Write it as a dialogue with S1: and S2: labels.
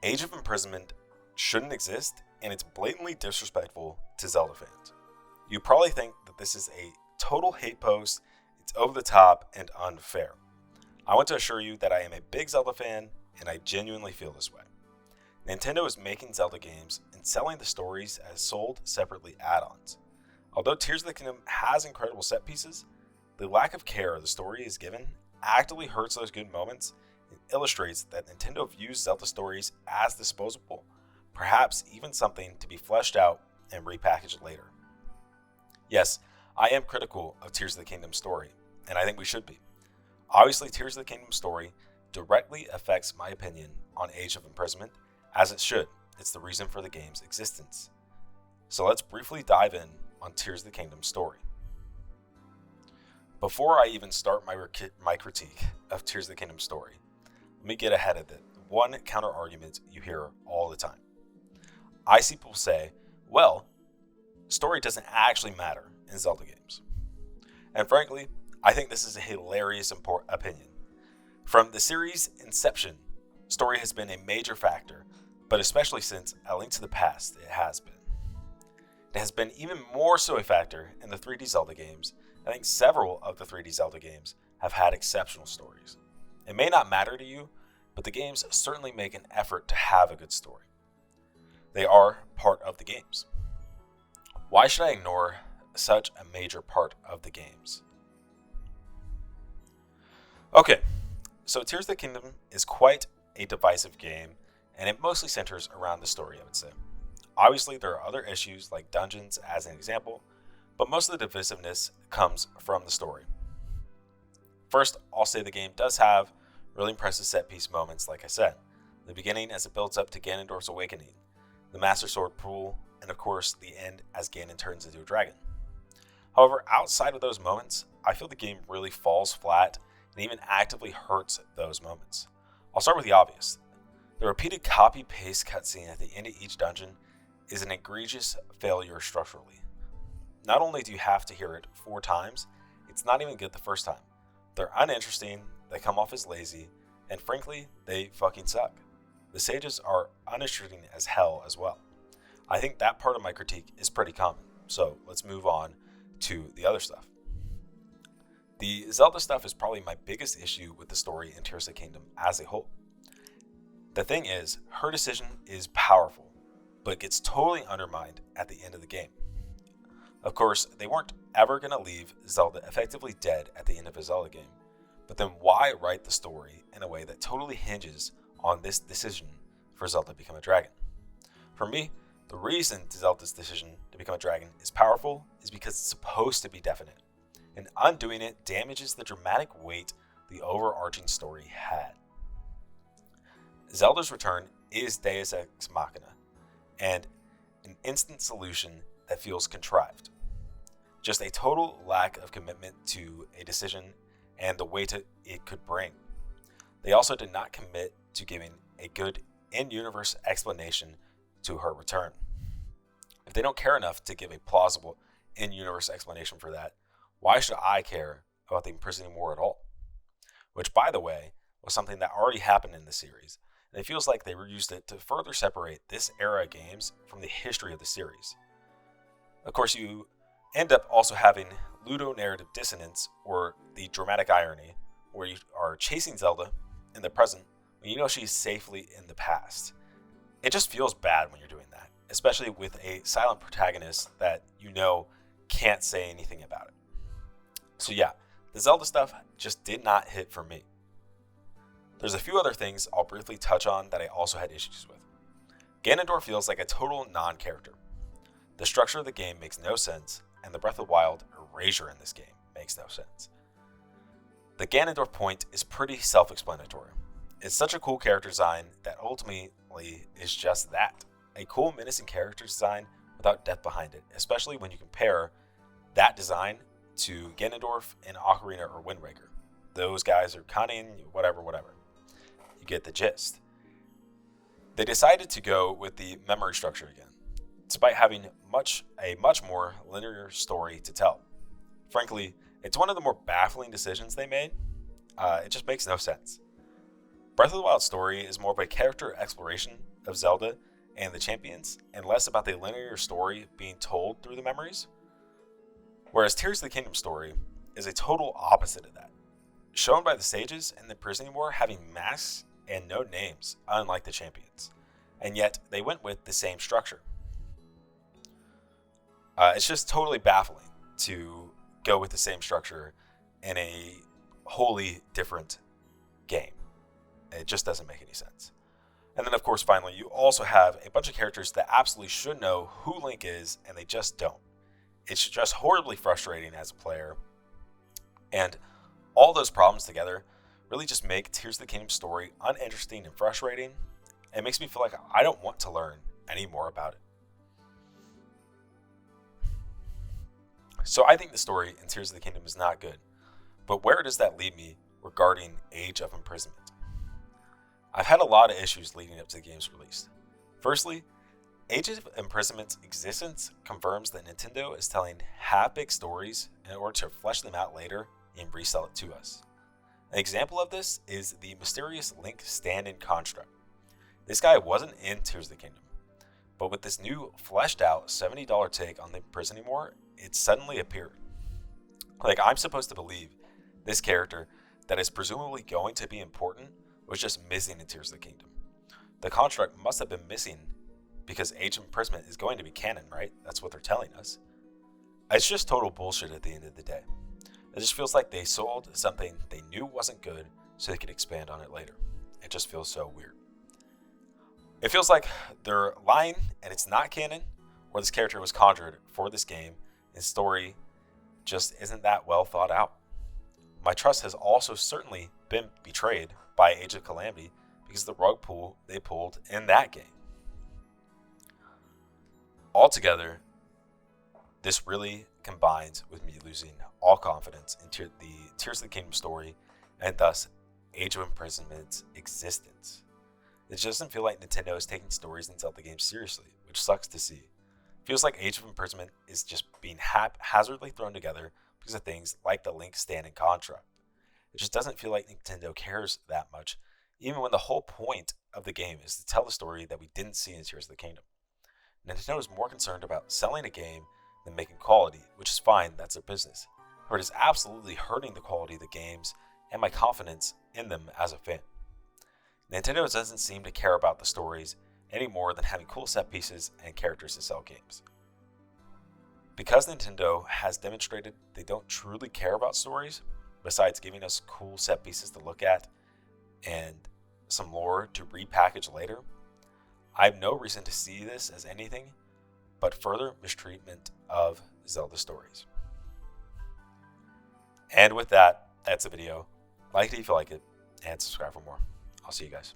S1: Age of Imprisonment shouldn't exist, and it's blatantly disrespectful to Zelda fans. You probably think that this is a total hate post, it's over the top, and unfair. I want to assure you that I am a big Zelda fan, and I genuinely feel this way. Nintendo is making Zelda games and selling the stories as sold separately add-ons. Although Tears of the Kingdom has incredible set pieces, the lack of care the story is given actively hurts those good moments and illustrates that Nintendo views Zelda stories as disposable, perhaps even something to be fleshed out and repackaged later. Yes, I am critical of Tears of the Kingdom story, and I think we should be. Obviously, Tears of the Kingdom story directly affects my opinion on Age of Imprisonment, as it should. It's the reason for the game's existence. So let's briefly dive in on Tears of the Kingdom story. Before I even start my critique of Tears of the Kingdom story, let me get ahead of the one counter argument you hear all the time. I see people say, well, story doesn't actually matter in Zelda games. And frankly, I think this is a hilarious opinion. From the series' inception, story has been a major factor, but especially since A Link to the Past, it has been. It has been even more so a factor in the 3D Zelda games. I think several of the 3D Zelda games have had exceptional stories. It may not matter to you, but the games certainly make an effort to have a good story. They are part of the games. Why should I ignore such a major part of the games? Okay, so Tears of the Kingdom is quite a divisive game, and it mostly centers around the story, I would say. Obviously, there are other issues like dungeons as an example, but most of the divisiveness comes from the story. First, I'll say the game does have really impressive set piece moments, like I said. The beginning as it builds up to Ganondorf's awakening, the Master Sword pool, and of course the end as Ganon turns into a dragon. However, outside of those moments, I feel the game really falls flat and even actively hurts those moments. I'll start with the obvious. The repeated copy-paste cutscene at the end of each dungeon is an egregious failure structurally. Not only do you have to hear it 4 times, it's not even good the first time. They're uninteresting, they come off as lazy, and frankly, they fucking suck. The sages are uninteresting as hell as well. I think that part of my critique is pretty common, so let's move on to the other stuff. The Zelda stuff is probably my biggest issue with the story in Tears of the Kingdom as a whole. The thing is, her decision is powerful, but gets totally undermined at the end of the game. Of course, they weren't ever going to leave Zelda effectively dead at the end of a Zelda game, but then why write the story in a way that totally hinges on this decision for Zelda to become a dragon? For me, the reason Zelda's decision to become a dragon is powerful is because it's supposed to be definite, and undoing it damages the dramatic weight the overarching story had. Zelda's return is Deus Ex Machina, and an instant solution that feels contrived. Just a total lack of commitment to a decision and the weight it could bring. They also did not commit to giving a good in-universe explanation to her return. If they don't care enough to give a plausible in-universe explanation for that, why should I care about the imprisoning war at all? Which, by the way, was something that already happened in the series, and it feels like they reused it to further separate this era of games from the history of the series. Of course, you end up also having ludonarrative dissonance, or the dramatic irony, where you are chasing Zelda in the present when you know she's safely in the past. It just feels bad when you're doing that, especially with a silent protagonist that you know can't say anything about it. So yeah, the Zelda stuff just did not hit for me. There's a few other things I'll briefly touch on that I also had issues with. Ganondorf feels like a total non-character. The structure of the game makes no sense, and the Breath of the Wild erasure in this game makes no sense. The Ganondorf point is pretty self-explanatory. It's such a cool character design that ultimately is just that. A cool, menacing character design without depth behind it, especially when you compare that design to Ganondorf in Ocarina or Wind Waker. Those guys are cunning, whatever. You get the gist. They decided to go with the memory structure again, despite having a much more linear story to tell. Frankly, it's one of the more baffling decisions they made. It just makes no sense. Breath of the Wild story is more of a character exploration of Zelda and the champions, and less about the linear story being told through the memories. Whereas Tears of the Kingdom story is a total opposite of that, shown by the sages in the Prisoning War having masks and no names, unlike the champions, and yet they went with the same structure. It's just totally baffling to go with the same structure in a wholly different game. It just doesn't make any sense. And then, of course, finally, you also have a bunch of characters that absolutely should know who Link is, and they just don't. It's just horribly frustrating as a player. And all those problems together really just make Tears of the Kingdom story uninteresting and frustrating. It makes me feel like I don't want to learn any more about it. So I think the story in Tears of the Kingdom is not good. But where does that leave me regarding Age of Imprisonment? I've had a lot of issues leading up to the game's release. Firstly, Age of Imprisoment's existence confirms that Nintendo is telling half-baked stories in order to flesh them out later and resell it to us. An example of this is the mysterious Link stand-in construct. This guy wasn't in Tears of the Kingdom, but with this new fleshed out $70 take on the Prisoning War, it suddenly appeared. Like, I'm supposed to believe this character that is presumably going to be important was just missing in Tears of the Kingdom. The construct must have been missing because Age of Imprisonment is going to be canon, right? That's what they're telling us. It's just total bullshit at the end of the day. It just feels like they sold something they knew wasn't good so they could expand on it later. It just feels so weird. It feels like they're lying and it's not canon, or this character was conjured for this game and story just isn't that well thought out. My trust has also certainly been betrayed by Age of Calamity because of the rug pull they pulled in that game. Altogether, this really combines with me losing all confidence into the Tears of the Kingdom story and thus Age of Imprisoment's existence. It just doesn't feel like Nintendo is taking stories and Zelda games seriously, which sucks to see. It feels like Age of Imprisonment is just being haphazardly thrown together because of things like the Link stand-in contract. It just doesn't feel like Nintendo cares that much, even when the whole point of the game is to tell the story that we didn't see in Tears of the Kingdom. Nintendo is more concerned about selling a game than making quality, which is fine, that's their business. But it is absolutely hurting the quality of the games and my confidence in them as a fan. Nintendo doesn't seem to care about the stories any more than having cool set pieces and characters to sell games. Because Nintendo has demonstrated they don't truly care about stories, besides giving us cool set pieces to look at and some lore to repackage later, I have no reason to see this as anything but further mistreatment of Zelda stories. And with that, that's the video. Like it if you like it, and subscribe for more. I'll see you guys.